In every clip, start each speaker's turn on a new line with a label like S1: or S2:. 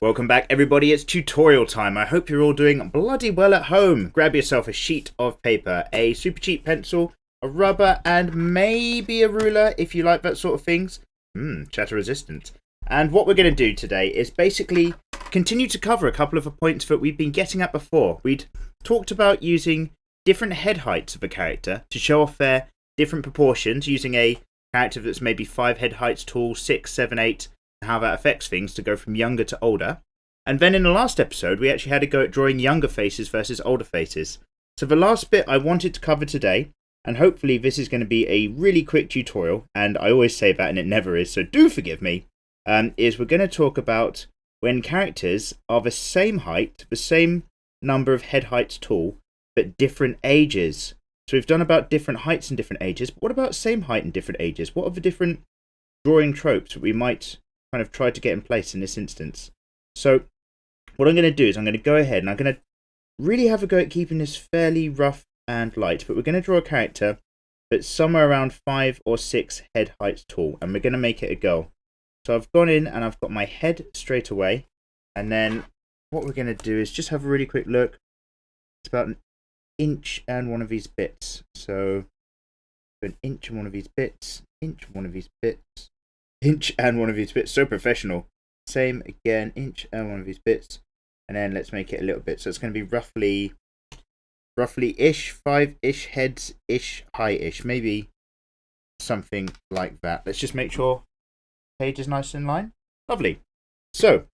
S1: Welcome back everybody, it's tutorial time. I hope you're all doing bloody well at home. Grab yourself a sheet of paper, a super cheap pencil, a rubber, and maybe a ruler if you like that sort of things. Chatter resistant. And what we're going to do today is basically continue to cover a couple of the points that we've been getting at before. We'd talked about using different head heights of a character to show off their different proportions, using a character that's maybe 5 head heights tall, 6, 7, 8, and how that affects things to go from younger to older. And then in the last episode, we actually had a go at drawing younger faces versus older faces. So the last bit I wanted to cover today, and hopefully this is going to be a really quick tutorial, and I always say that and it never is, so do forgive me, is we're going to talk about when characters are the same height, the same number of head heights tall, but different ages. So we've done about different heights and different ages, but what about same height and different ages? What are the different drawing tropes that we might kind of try to get in place in this instance? So what I'm going to do is I'm going to go ahead and I'm going to really have a go at keeping this fairly rough and light, but we're going to draw a character that's somewhere around 5 or 6 head heights tall, and we're going to make it a girl. So I've gone in and I've got my head straight away, and then what we're going to do is just have a really quick look. It's about an inch and one of these bits. So an inch and one of these bits, inch and one of these bits, inch and one of these bits. So professional. Same again, inch and one of these bits, and then let's make it a little bit. So it's going to be roughly-ish, 5-ish heads-ish, high-ish, maybe something like that. Let's just make sure the page is nice and in line. Lovely. So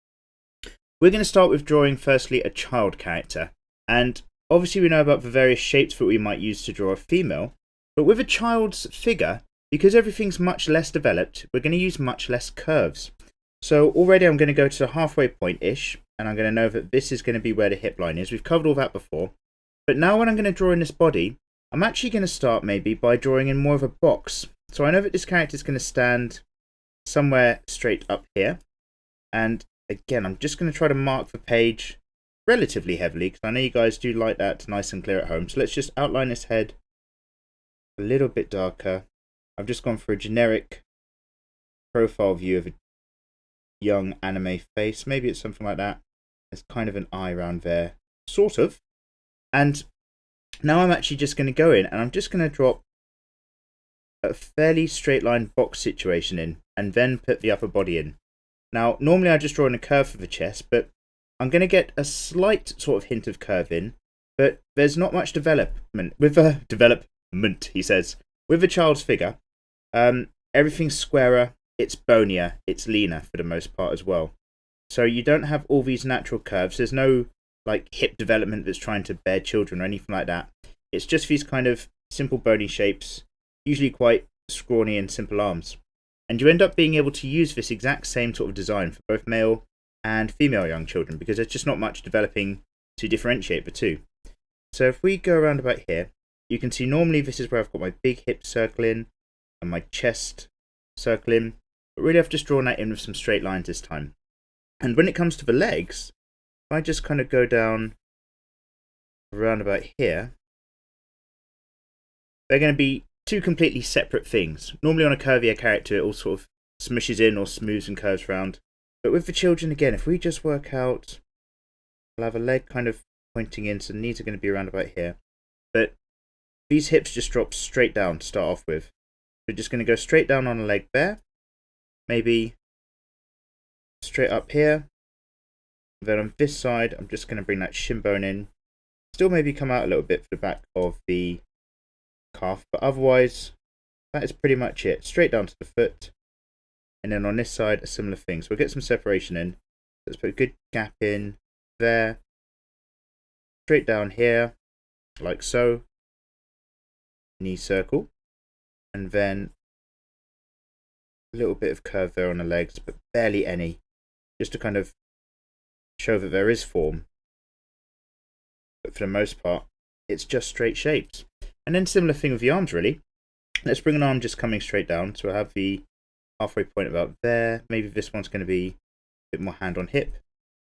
S1: we're going to start with drawing firstly a child character, and obviously we know about the various shapes that we might use to draw a female, but with a child's figure, because everything's much less developed, we're going to use much less curves. So already I'm going to go to the halfway point-ish, and I'm going to know that this is going to be where the hip line is. We've covered all that before. But now when I'm going to draw in this body, I'm actually going to start maybe by drawing in more of a box. So I know that this character is going to stand somewhere straight up here. And again, I'm just going to try to mark the page relatively heavily, because I know you guys do like that nice and clear at home. So let's just outline this head a little bit darker. I've just gone for a generic profile view of a young anime face. Maybe it's something like that. There's kind of an eye around there, sort of. And now I'm actually just going to go in and I'm just going to drop a fairly straight line box situation in, and then put the upper body in. Now normally I just draw in a curve for the chest, but I'm going to get a slight sort of hint of curve in, but there's not much development with a development, he says, with a child's figure. Everything's squarer, it's bonier, it's leaner for the most part as well. So you don't have all these natural curves. There's no like hip development that's trying to bear children or anything like that. It's just these kind of simple bony shapes, usually quite scrawny and simple arms. And you end up being able to use this exact same sort of design for both male and female young children, because there's just not much developing to differentiate the two. So if we go around about here, you can see normally this is where I've got my big hip circling and my chest circling. But really I've just drawn that in with some straight lines this time. And when it comes to the legs, if I just kind of go down around about here, they're going to be two completely separate things. Normally on a curvier character it all sort of smushes in or smooths and curves around. But with the children, again, if we just work out, I'll have a leg kind of pointing in, so the knees are going to be around about here. But these hips just drop straight down to start off with. We're just going to go straight down on a leg there. Maybe straight up here. Then on this side, I'm just going to bring that shin bone in. Still maybe come out a little bit for the back of the calf, but otherwise, that is pretty much it. Straight down to the foot. And then on this side, a similar thing. So we'll get some separation in. Let's put a good gap in there. Straight down here, like so. Knee circle. And then a little bit of curve there on the legs, but barely any, just to kind of show that there is form. But for the most part, it's just straight shapes. And then similar thing with the arms, really. Let's bring an arm just coming straight down. So I have the halfway point about there. Maybe this one's going to be a bit more hand on hip.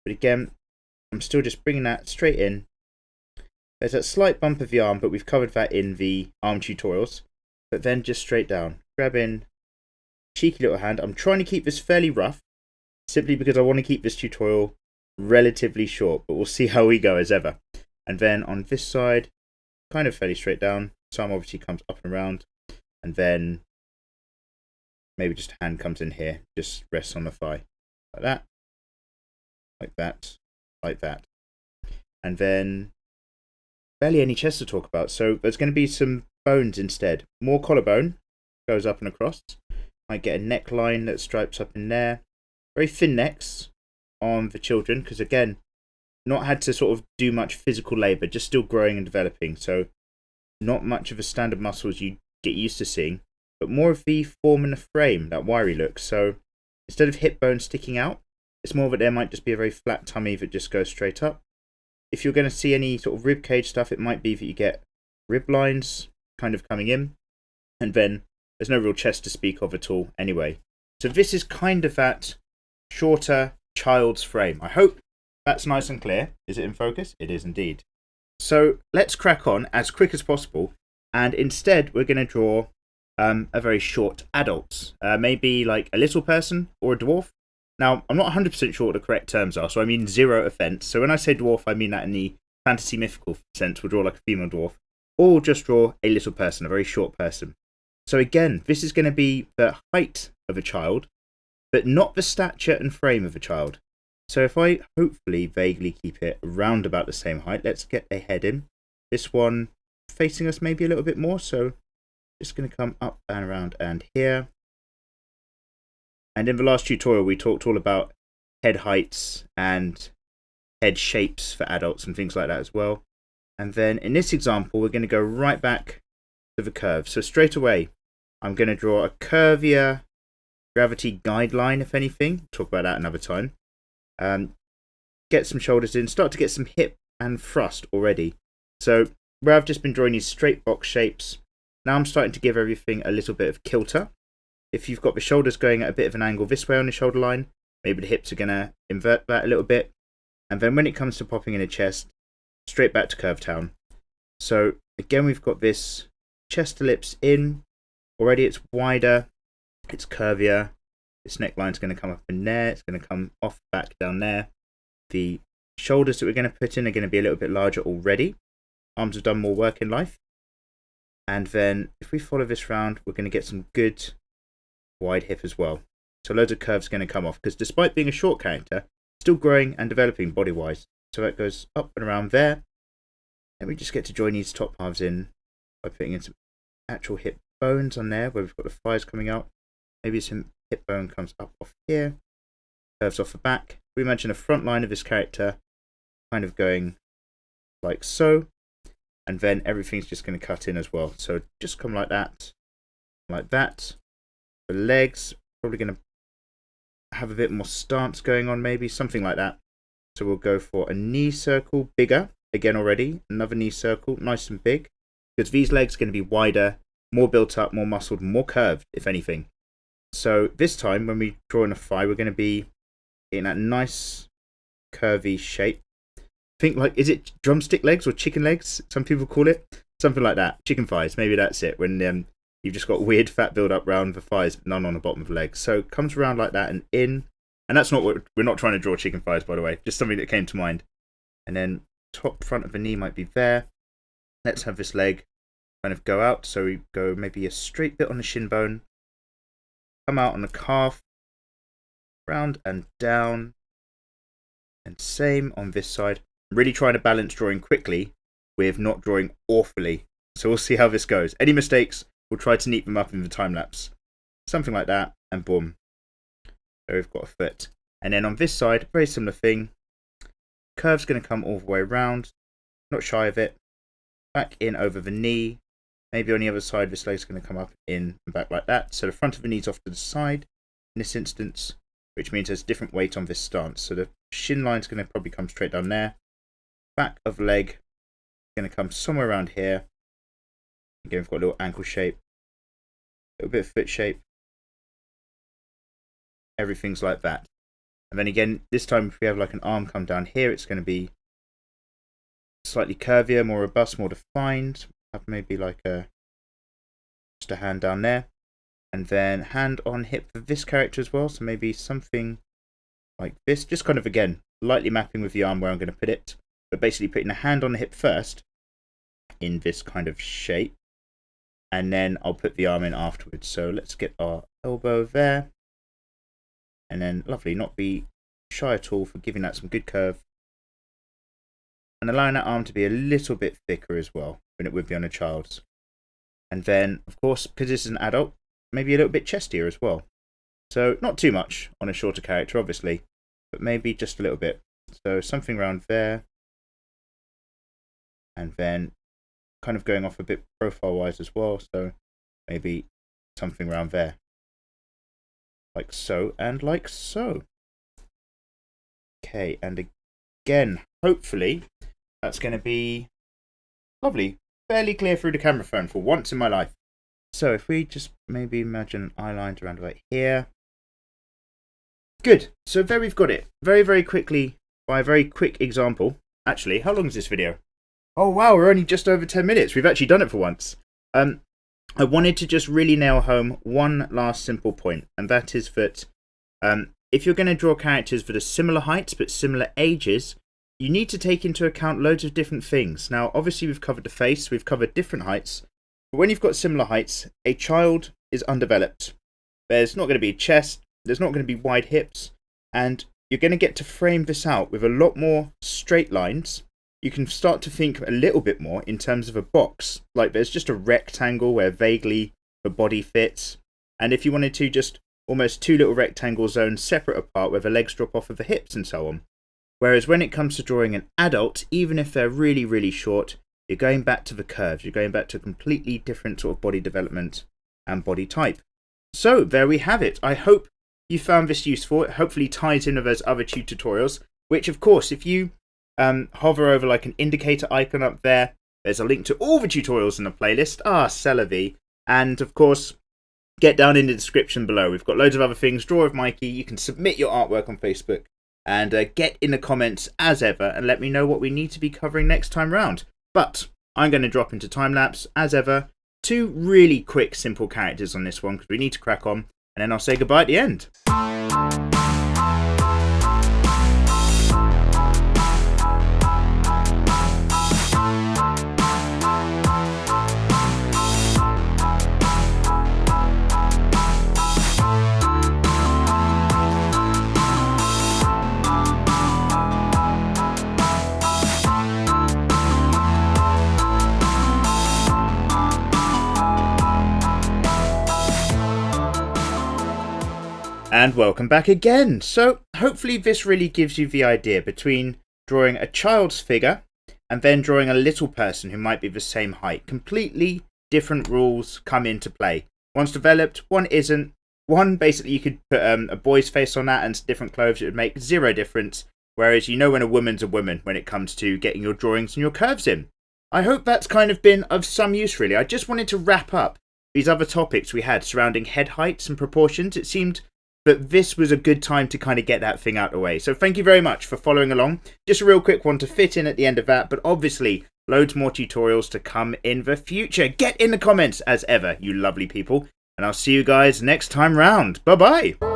S1: But again, I'm still just bringing that straight in. There's that slight bump of the arm, but we've covered that in the arm tutorials. But then just straight down. Grab in, cheeky little hand. I'm trying to keep this fairly rough, simply because I want to keep this tutorial relatively short, but we'll see how we go as ever. And then on this side, kind of fairly straight down. Some obviously comes up and around, and then maybe just a hand comes in here, just rests on the thigh, like that, like that, like that. And then barely any chest to talk about, so there's going to be some bones instead. More collarbone, goes up and across. I get a neckline that stripes up in there. Very thin necks on the children, because again, not had to sort of do much physical labour, just still growing and developing, so not much of a standard muscles you get used to seeing, but more of the form and the frame, that wiry look. So instead of hip bone sticking out, it's more that there might just be a very flat tummy that just goes straight up. If you're going to see any sort of rib cage stuff, it might be that you get rib lines kind of coming in, and then there's no real chest to speak of at all anyway. So this is kind of that shorter child's frame. I hope that's nice and clear. Is it in focus? It is indeed. So let's crack on as quick as possible, and instead we're going to draw a very short adult, maybe like a little person or a dwarf. Now, I'm not 100% sure what the correct terms are, so I mean zero offence. So when I say dwarf, I mean that in the fantasy mythical sense. We'll draw like a female dwarf, or we'll just draw a little person, a very short person. So again, this is going to be the height of a child, but not the stature and frame of a child. So if I hopefully vaguely keep it around about the same height, let's get a head in. This one facing us maybe a little bit more, so just going to come up and around and here. And in the last tutorial, we talked all about head heights and head shapes for adults and things like that as well. And then in this example, we're going to go right back to the curve. So straight away, I'm going to draw a curvier gravity guideline, if anything. Talk about that another time. Get some shoulders in, start to get some hip and thrust already. So where I've just been drawing these straight box shapes, now I'm starting to give everything a little bit of kilter. If you've got the shoulders going at a bit of an angle this way on the shoulder line, maybe the hips are going to invert that a little bit. And then when it comes to popping in a chest, straight back to curve town. So again, we've got this chest ellipse in. Already it's wider, it's curvier. This neckline's going to come up in there, it's going to come off back down there. The shoulders that we're going to put in are going to be a little bit larger already. Arms have done more work in life. And then if we follow this round, we're going to get some good wide hip as well. So loads of curves are going to come off, because despite being a short character, still growing and developing body-wise. So that goes up and around there. And we just get to join these top halves in by putting in some actual hip bones on there, where we've got the thighs coming out. Maybe some hip bone comes up off here, curves off the back. We imagine a front line of this character kind of going like so, and then everything's just going to cut in as well. So just come like that, like that. The legs, probably going to have a bit more stance going on, maybe something like that. So we'll go for a knee circle, bigger again already, another knee circle, nice and big, because these legs are going to be wider, more built up, more muscled, more curved, if anything. So this time, when we draw in a thigh, we're going to be in that nice curvy shape. Think like, is it drumstick legs or chicken legs? Some people call it something like that. Chicken thighs, maybe that's it. When you've just got weird fat build up around the thighs, but none on the bottom of the legs. So it comes around like that and in. And that's not what we're not trying to draw chicken thighs, by the way. Just something that came to mind. And then top front of the knee might be there. Let's have this leg kind of go out. So we go maybe a straight bit on the shin bone. Come out on the calf. Round and down. And same on this side. I'm really trying to balance drawing quickly with not drawing awfully. So we'll see how this goes. Any mistakes, we'll try to neat them up in the time lapse. Something like that, and boom. So we've got a foot. And then on this side, very similar thing. Curve's going to come all the way around. Not shy of it. Back in over the knee. Maybe on the other side, this leg's going to come up in and back like that. So the front of the knee's off to the side in this instance, which means there's different weight on this stance. So the shin line's going to probably come straight down there. Back of leg going to come somewhere around here. Again, we've got a little ankle shape, a little bit of foot shape. Everything's like that. And then again, this time if we have like an arm come down here, it's going to be slightly curvier, more robust, more defined. Have maybe like just a hand down there. And then hand on hip for this character as well. So maybe something like this. Just kind of, again, lightly mapping with the arm where I'm going to put it, but basically putting the hand on the hip first in this kind of shape, and then I'll put the arm in afterwards. So let's get our elbow there, and then lovely, not be shy at all for giving that some good curve, and allowing that arm to be a little bit thicker as well than it would be on a child's. And then, of course, because this is an adult, maybe a little bit chestier as well. So not too much on a shorter character, obviously, but maybe just a little bit. So something around there, and then kind of going off a bit profile-wise as well. So maybe something around there, like so, and like so. Okay, and again, hopefully that's going to be lovely, fairly clear through the camera phone for once in my life. So if we just maybe imagine an eye line around right here. Good. So there we've got it. Very, very quickly, by a very quick example. Actually, how long is this video? Oh wow, we're only just over 10 minutes. We've actually done it for once. I wanted to just really nail home one last simple point, and that is that if you're going to draw characters that are similar heights but similar ages, you need to take into account loads of different things. Now, obviously we've covered the face, we've covered different heights, but when you've got similar heights, a child is undeveloped. There's not going to be a chest, there's not going to be wide hips, and you're going to get to frame this out with a lot more straight lines. You can start to think a little bit more in terms of a box, like there's just a rectangle where vaguely the body fits, and if you wanted to, just almost two little rectangle zones separate apart where the legs drop off of the hips and so on. Whereas when it comes to drawing an adult, even if they're really, really short, you're going back to the curves, you're going back to a completely different sort of body development and body type. So there we have it. I hope you found this useful. It hopefully ties in with those other two tutorials, which of course, if you hover over like an indicator icon up there, there's a link to all the tutorials in the playlist. C'est la vie. And of course, get down in the description below. We've got loads of other things. Draw with Mikey. You can submit your artwork on Facebook, and get in the comments as ever and let me know what we need to be covering next time round. But I'm going to drop into time-lapse as ever. 2 really quick, simple characters on this one because we need to crack on, and then I'll say goodbye at the end. And welcome back again. So hopefully this really gives you the idea between drawing a child's figure and then drawing a little person who might be the same height. Completely different rules come into play. One's developed, one isn't. One, basically you could put a boy's face on that and different clothes, it would make zero difference. Whereas you know when a woman's a woman when it comes to getting your drawings and your curves in. I hope that's kind of been of some use really. I just wanted to wrap up these other topics we had surrounding head heights and proportions. It seemed but this was a good time to kind of get that thing out of the way. So thank you very much for following along. Just a real quick one to fit in at the end of that, but obviously loads more tutorials to come in the future. Get in the comments as ever, you lovely people, and I'll see you guys next time round. Bye-bye.